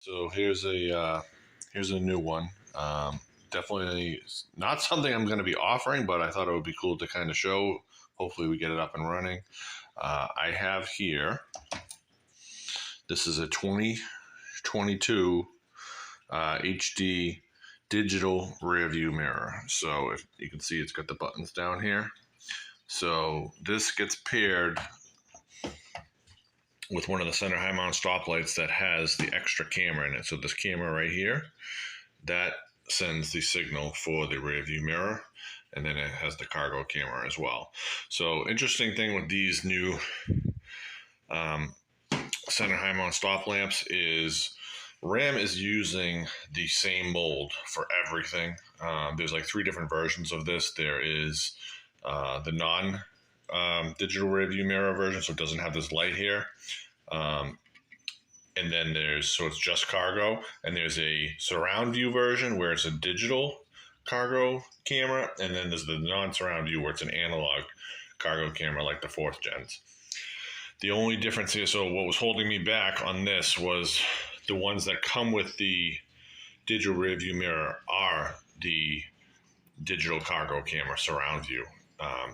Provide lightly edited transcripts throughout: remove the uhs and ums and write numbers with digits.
So here's a new one. Definitely not something I'm going to be offering, but I thought it would be cool to kind of show. Hopefully, we get it up and running. I have here. This is a 2022 HD digital rear view mirror. So if you can see, it's got the buttons down here. So this gets paired with one of the center high mount stoplights that has the extra camera in it. So this camera right here, that sends the signal for the rear view mirror, and then it has the cargo camera as well. So interesting thing with these new center high mount stop lamps is Ram is using the same mold for everything. There's like 3 different versions of this. There is the non digital rear view mirror version, so it doesn't have this light here. And then so it's just cargo, and there's a surround view version where it's a digital cargo camera, and then there's the non-surround view where it's an analog cargo camera like the 4th gens. The only difference here, so what was holding me back on this was the ones that come with the digital rear view mirror are the digital cargo camera surround view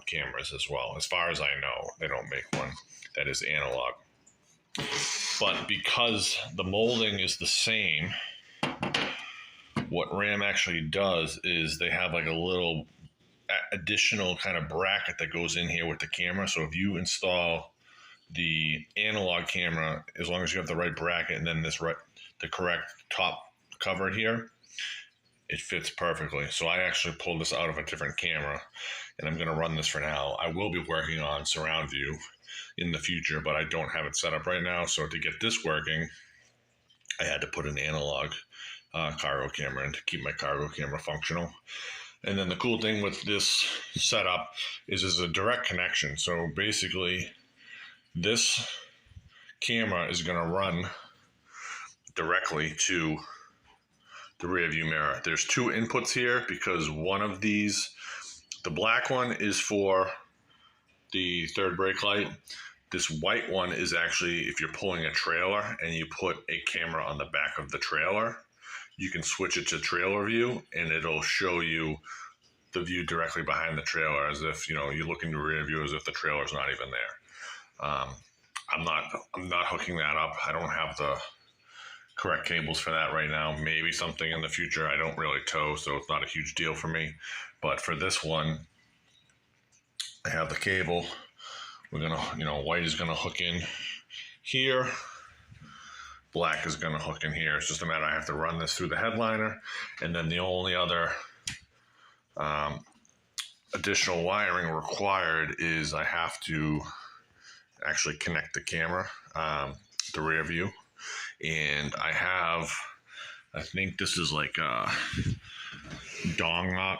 cameras as well. As far as I know, they don't make one that is analog. But because the molding is the same, what Ram actually does is they have like a little additional kind of bracket that goes in here with the camera. So if you install the analog camera, as long as you have the right bracket and then the correct top cover here, it fits perfectly. So I actually pulled this out of a different camera, and I'm going to run this for now. I will be working on surround view in the future, but I don't have it set up right now. So to get this working, I had to put an analog cargo camera in to keep my cargo camera functional. And then the cool thing with this setup is there's a direct connection. So basically, this camera is going to run directly to the rear view mirror. There's 2 inputs here because one of these, the black one is for the third brake light. This white one is actually if you're pulling a trailer and you put a camera on the back of the trailer, you can switch it to trailer view and it'll show you the view directly behind the trailer as if, you look in the rear view as if the trailer's not even there. I'm not hooking that up. I don't have the correct cables for that right now. Maybe something in the future. I don't really tow, so it's not a huge deal for me. But for this one, I have the cable. We're gonna, white is gonna hook in here. Black is gonna hook in here. It's just a matter I have to run this through the headliner, and then the only other additional wiring required is I have to actually connect the camera, the rear view, and I think this is like a donga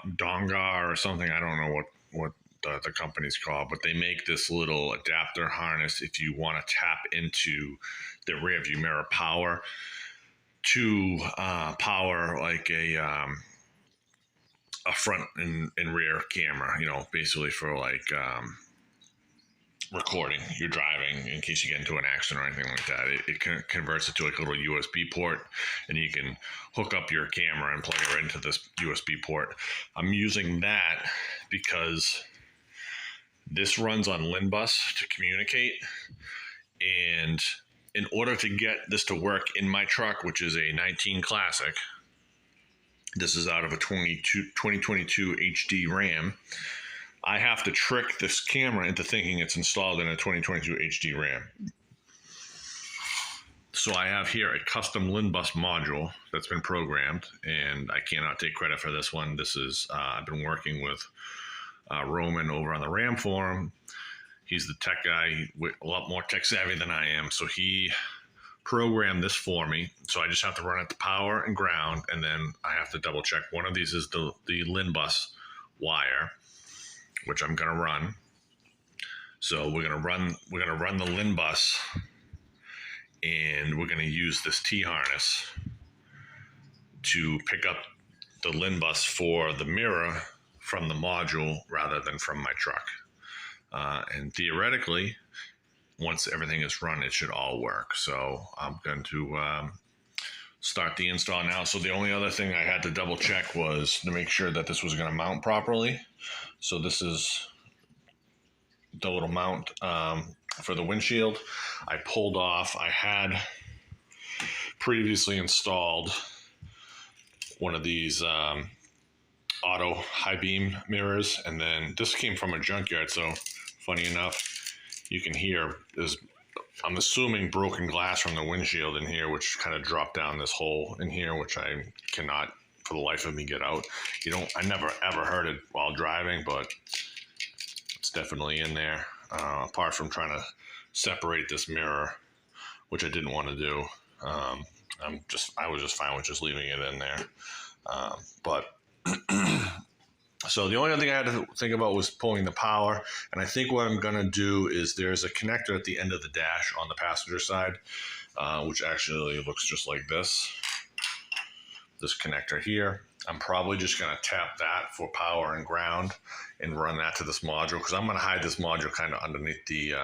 or something. I don't know what the company's called, but they make this little adapter harness if you want to tap into the rear view mirror power to power like a front and rear camera, basically for like recording you're driving in case you get into an accident or anything like that. It converts it to like a little USB port, and you can hook up your camera and plug it right into this USB port. I'm using that because this runs on LIN bus to communicate, and in order to get this to work in my truck, which is a 19 Classic, this is out of a 2022 HD Ram, I have to trick this camera into thinking it's installed in a 2022 HD Ram. So I have here a custom LIN bus module that's been programmed, and I cannot take credit for this one. This is, I've been working with Roman over on the Ram forum. He's the tech guy, a lot more tech savvy than I am. So he programmed this for me. So I just have to run it to power and ground, and then I have to double check. One of these is the LIN bus wire, which I'm going to run. So we're going to run the LIN bus, and we're going to use this T-harness to pick up the LIN bus for the mirror from the module rather than from my truck. And theoretically, once everything is run, it should all work. So I'm going to start the install now. So the only other thing I had to double check was to make sure that this was going to mount properly. So this is the little mount for the windshield. I pulled off. I had previously installed one of these auto high beam mirrors, and then this came from a junkyard. So funny enough, you can hear there's, I'm assuming, broken glass from the windshield in here, which kind of dropped down this hole in here, which I cannot for the life of me get out. I never ever heard it while driving, but it's definitely in there. Apart from trying to separate this mirror, which I didn't want to do. I was just fine with just leaving it in there. But so the only other thing I had to think about was pulling the power. And I think what I'm going to do is there's a connector at the end of the dash on the passenger side, which actually looks just like this connector here. I'm probably just going to tap that for power and ground and run that to this module, because I'm going to hide this module kind of underneath the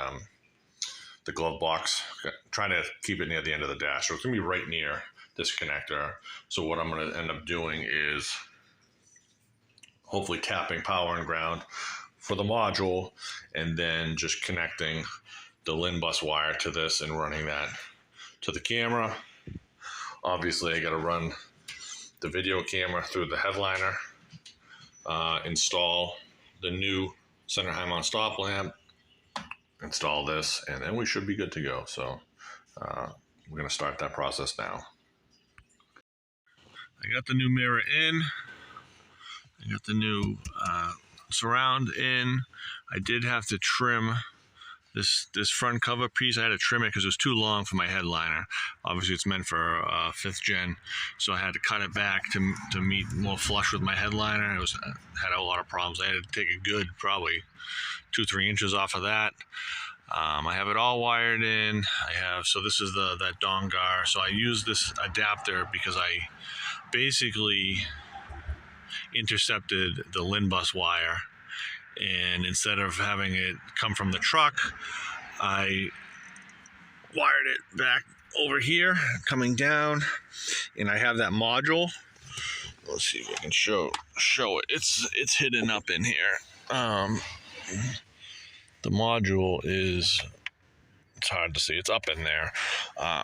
glove box, trying to keep it near the end of the dash. So it's going to be right near this connector. So what I'm going to end up doing is hopefully tapping power and ground for the module, and then just connecting the LIN bus wire to this and running that to the camera. Obviously, I got to run the video camera through the headliner, install the new center high mount stop lamp, install this, and then we should be good to go. So we're going to start that process now. I got the new mirror in. I got the new surround in. I did have to trim this front cover piece. I had to trim it because it was too long for my headliner. Obviously, it's meant for 5th gen, so I had to cut it back to meet more flush with my headliner. Had a lot of problems. I had to take a good probably 2-3 inches off of that. I have it all wired in. So this is that dongar. So I use this adapter because I basically intercepted the LIN bus wire, and instead of having it come from the truck, I wired it back over here coming down, and I have that module. Let's see if I can show it. It's hidden up in here. The module is, it's hard to see, it's up in there.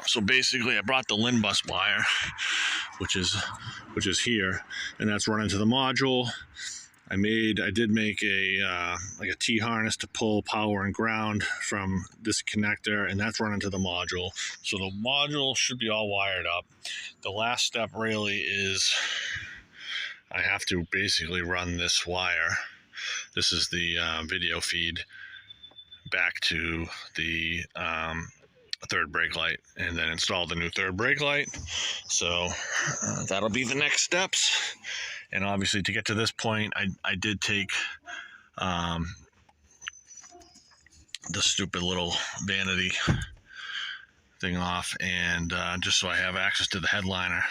So basically I brought the LIN bus wire, which is here, and that's running to the module. I did make a like a T-harness to pull power and ground from this connector, and that's running to the module. So the module should be all wired up. The last step really is I have to basically run this wire. This is the video feed back to the third brake light, and then install the new third brake light. So that'll be the next steps. And obviously, to get to this point, I did take the stupid little vanity thing off, and just so I have access to the headliner,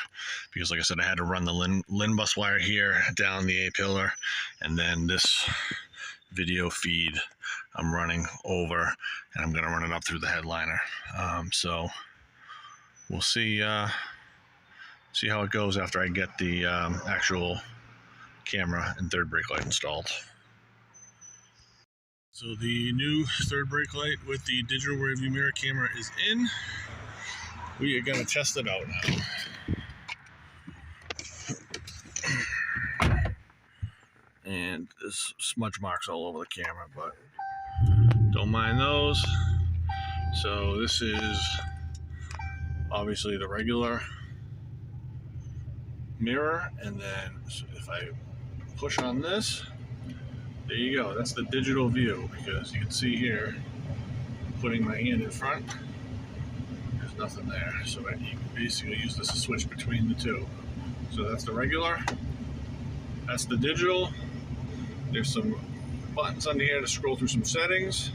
because like I said, I had to run the LIN bus wire here down the A-pillar, and then this video feed I'm running over, and I'm going to run it up through the headliner. So we'll see how it goes after I get the actual camera and third brake light installed. So the new third brake light with the digital rearview mirror camera is in. We are going to test it out now. And there's smudge marks all over the camera, but don't mind those. So this is obviously the regular mirror, and then if I push on this, there you go. That's the digital view, because you can see here, putting my hand in front, there's nothing there. So you can basically use this to switch between the two. So that's the regular, that's the digital. There's some buttons under here to scroll through some settings.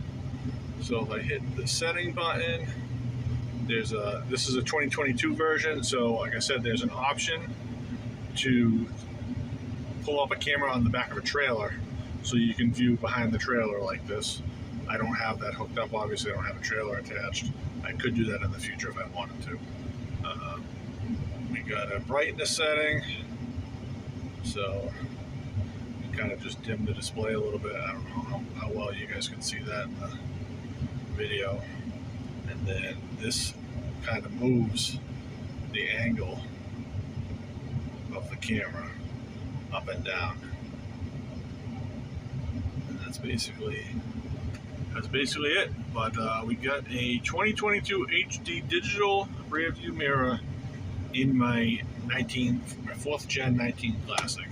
So if I hit the setting button, this is a 2022 version. So like I said, there's an option to pull up a camera on the back of a trailer, so you can view behind the trailer like this. I don't have that hooked up. Obviously, I don't have a trailer attached. I could do that in the future if I wanted to. We got a brightness setting, so we kind of just dimmed the display a little bit. I don't know how well you guys can see that in the video. And then this kind of moves the angle of the camera up and down. And that's basically it. But we got a 2022 HD digital rear view mirror in my 4th gen 19 Classic.